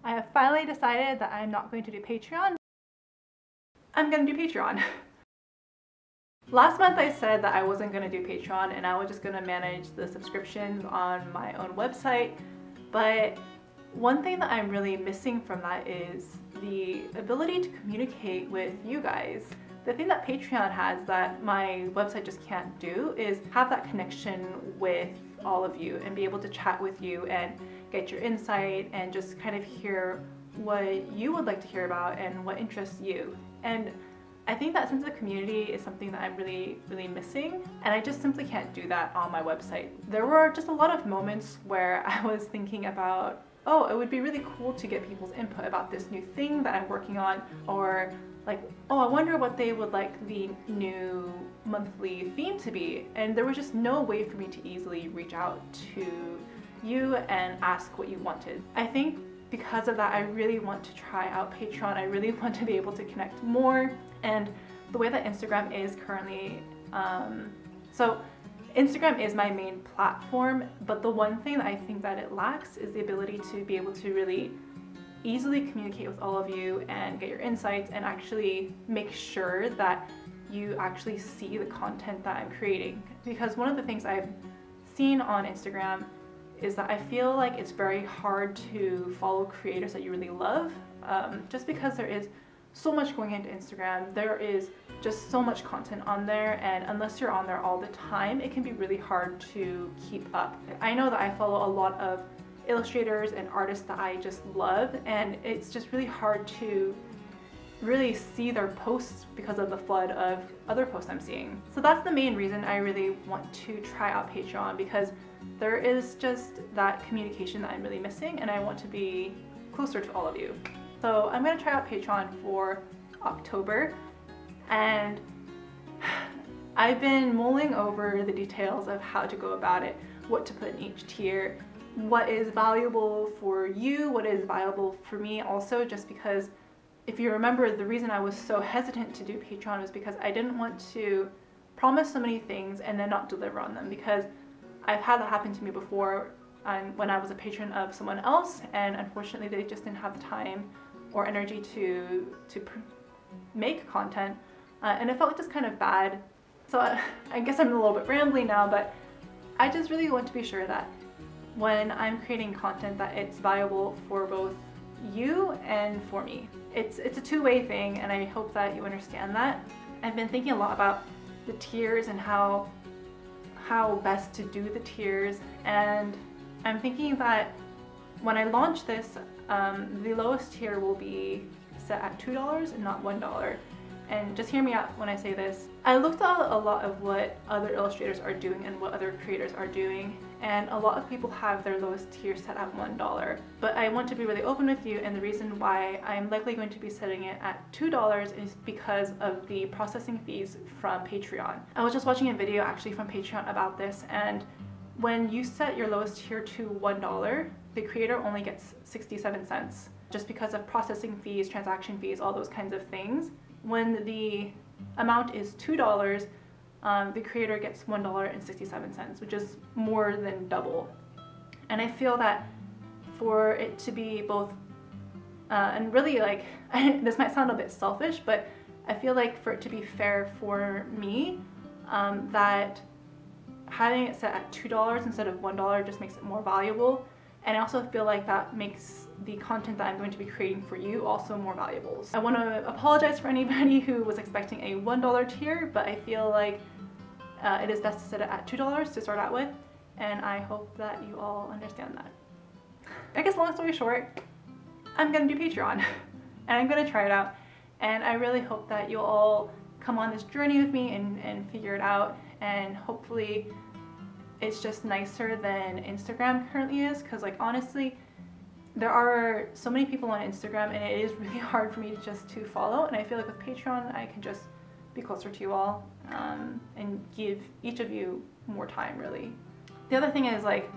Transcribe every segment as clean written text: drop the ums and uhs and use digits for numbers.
I have finally decided that I'm not going to do Patreon. I'm going to do Patreon. Last month I said that I wasn't going to do Patreon and I was just going to manage the subscriptions on my own website, but one thing that I'm really missing from that is the ability to communicate with you guys. The thing that Patreon has that my website just can't do is have that connection with all of you and be able to chat with you and get your insight and just kind of hear what you would like to hear about and what interests you. And I think that sense of community is something that I'm really missing, and I just simply can't do that on my website. There were just a lot of moments where I was thinking about, oh, it would be really cool to get people's input about this new thing that I'm working on, or like, oh, I wonder what they would like the new monthly theme to be. And there was just no way for me to easily reach out to you and ask what you wanted. I think because of that, I really want to try out Patreon. I really want to be able to connect more. And the way that Instagram is currently, so Instagram is my main platform, but the one thing that I think that it lacks is the ability to be able to really easily communicate with all of you and get your insights and actually make sure that you actually see the content that I'm creating. Because one of the things I've seen on Instagram is that I feel like it's very hard to follow creators that you really love, just because there is so much going into Instagram. There is just so much content on there, and unless you're on there all the time, it can be really hard to keep up. I know that I follow a lot of illustrators and artists that I just love, and it's just really hard to really see their posts because of the flood of other posts I'm seeing. So that's the main reason I really want to try out Patreon, because there is just that communication that I'm really missing, and I want to be closer to all of you. So I'm going to try out Patreon for October, and I've been mulling over the details of how to go about it, what to put in each tier, what is valuable for you, what is valuable for me also, just because if you remember, the reason I was so hesitant to do Patreon was because I didn't want to promise so many things and then not deliver on them, because I've had that happen to me before when I was a patron of someone else, and unfortunately they just didn't have the time or energy to make content, and it felt just kind of bad. So I guess I'm a little bit rambly now, but I just really want to be sure that when I'm creating content that it's valuable for both you and for me. It's a two-way thing, and I hope that you understand that. I've been thinking a lot about the tiers and how best to do the tiers, and I'm thinking that when I launch this, the lowest tier will be set at $2 and not $1. And just hear me out when I say this. I looked at a lot of what other illustrators are doing and what other creators are doing, and a lot of people have their lowest tier set at $1. But I want to be really open with you, and the reason why I'm likely going to be setting it at $2 is because of the processing fees from Patreon. I was just watching a video actually from Patreon about this, and when you set your lowest tier to $1, the creator only gets 67 cents just because of processing fees, transaction fees, all those kinds of things. When the amount is $2, the creator gets $1.67, which is more than double. And I feel that for it to be both, and really like, this might sound a bit selfish, but I feel like for it to be fair for me, that having it set at $2 instead of $1 just makes it more valuable. And I also feel like that makes the content that I'm going to be creating for you also more valuable. So I want to apologize for anybody who was expecting a $1 tier, but I feel like it is best to set it at $2 to start out with, and I hope that you all understand that. I guess long story short, I'm going to do Patreon, and I'm going to try it out, and I really hope that you'll all come on this journey with me and figure it out, and hopefully it's just nicer than Instagram currently is, because like honestly there are so many people on Instagram and it is really hard for me just to follow, and I feel like with Patreon I can just be closer to you all and give each of you more time really. The other thing is, like,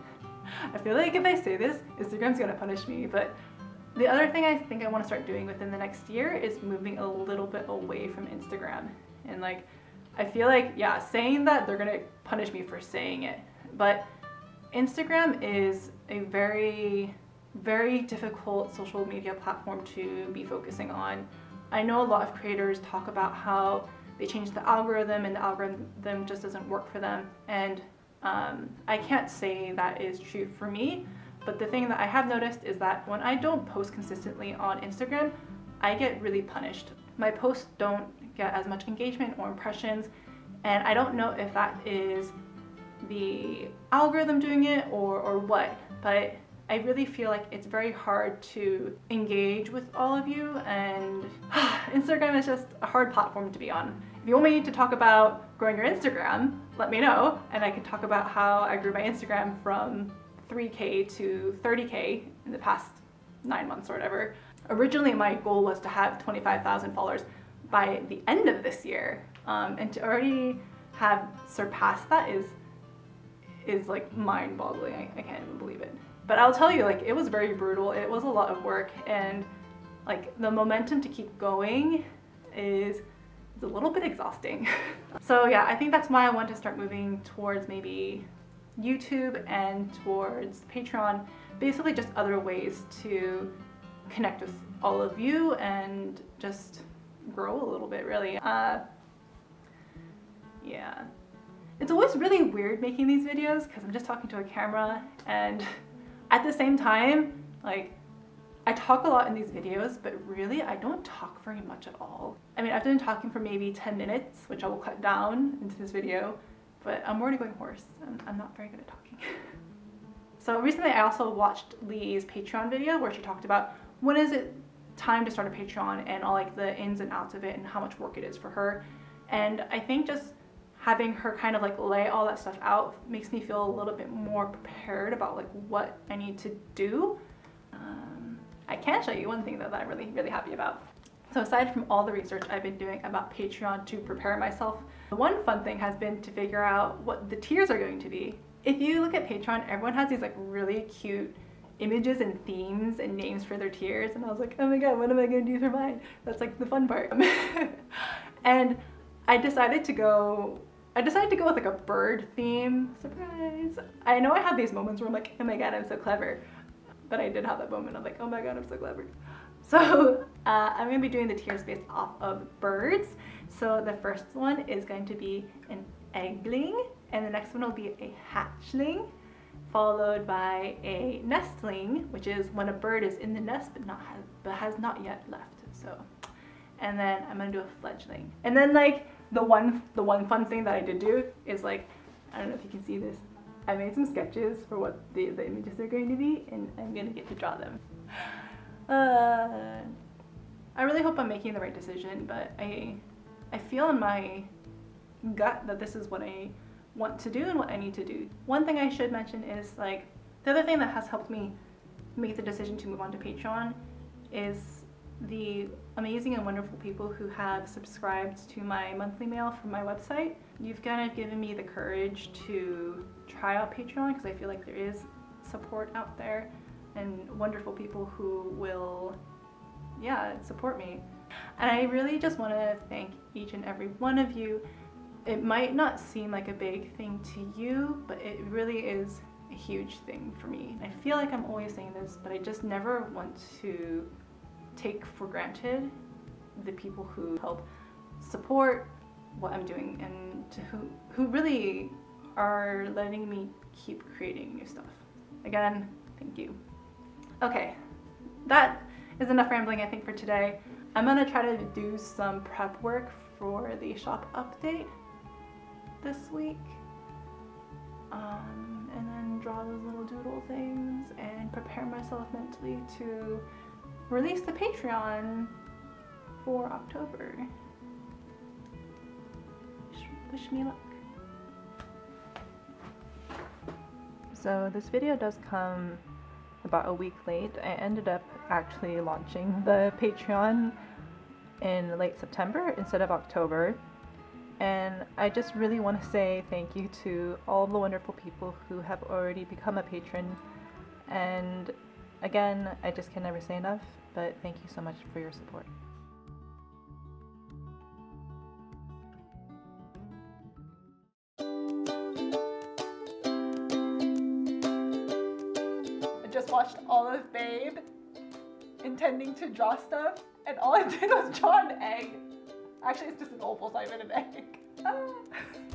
I feel like if I say this, Instagram's gonna punish me, but the other thing I think I want to start doing within the next year is moving a little bit away from Instagram. And like, I feel like, yeah, saying that, they're gonna punish me for saying it, but Instagram is a very very difficult social media platform to be focusing on. I know a lot of creators talk about how they changed the algorithm and the algorithm just doesn't work for them, and I can't say that is true for me, but the thing that I have noticed is that when I don't post consistently on Instagram, I get really punished. My posts don't get as much engagement or impressions, and I don't know if that is the algorithm doing it or what, but I really feel like it's very hard to engage with all of you, and Instagram is just a hard platform to be on. If you want me to talk about growing your Instagram, let me know, and I can talk about how I grew my Instagram from 3K to 30K in the past 9 months or whatever. Originally, my goal was to have 25,000 followers by the end of this year, and to already have surpassed that is like mind-boggling. I can't even believe it. But I'll tell you, like, it was very brutal. It was a lot of work, and like the momentum to keep going is a little bit exhausting. So yeah, I think that's why I want to start moving towards maybe YouTube and towards Patreon, basically just other ways to connect with all of you and just grow a little bit, really. Yeah. It's always really weird making these videos because I'm just talking to a camera, and at the same time, like, I talk a lot in these videos, but really I don't talk very much at all. I mean, I've been talking for maybe 10 minutes, which I will cut down into this video, but I'm already going hoarse. I'm not very good at talking. So recently I also watched Lee's Patreon video where she talked about when is it time to start a Patreon and all like the ins and outs of it and how much work it is for her. And I think just having her kind of like lay all that stuff out makes me feel a little bit more prepared about like what I need to do. I can show you one thing that I'm really happy about. So aside from all the research I've been doing about Patreon to prepare myself, the one fun thing has been to figure out what the tiers are going to be. If you look at Patreon, everyone has these like really cute images and themes and names for their tiers, and I was like, oh my god, what am I gonna do for mine? That's like the fun part. And I decided to go with like a bird theme. Surprise! I know I have these moments where I'm like, oh my god, I'm so clever. But I did have that moment of like, oh my god, I'm so clever. So I'm going to be doing the tiers based off of birds. So the first one is going to be an eggling, and the next one will be a hatchling, followed by a nestling, which is when a bird is in the nest but has not yet left. So, and then I'm going to do a fledgling. And then like the one fun thing that I did do is like, I don't know if you can see this, I made some sketches for what the images are going to be, and I'm gonna get to draw them. I really hope I'm making the right decision, but I feel in my gut that this is what I want to do and what I need to do. One thing I should mention is like, the other thing that has helped me make the decision to move on to Patreon is the amazing and wonderful people who have subscribed to my monthly mail from my website. You've kind of given me the courage to try out Patreon because I feel like there is support out there and wonderful people who will, yeah, support me. And I really just want to thank each and every one of you. It might not seem like a big thing to you, but it really is a huge thing for me. I feel like I'm always saying this, but I just never want to take for granted the people who help support what I'm doing and to who really are letting me keep creating new stuff. Again, thank you. Okay, that is enough rambling I think for today. I'm gonna try to do some prep work for the shop update this week, and then draw those little doodle things and prepare myself mentally to release the Patreon for October. Wish me luck. So this video does come about a week late. I ended up actually launching the Patreon in late September instead of October. And I just really want to say thank you to all the wonderful people who have already become a patron. And again, I just can never say enough, but thank you so much for your support. I just watched all of Bae intending to draw stuff, and all I did was draw an egg. Actually, it's just an oval, so I made an egg.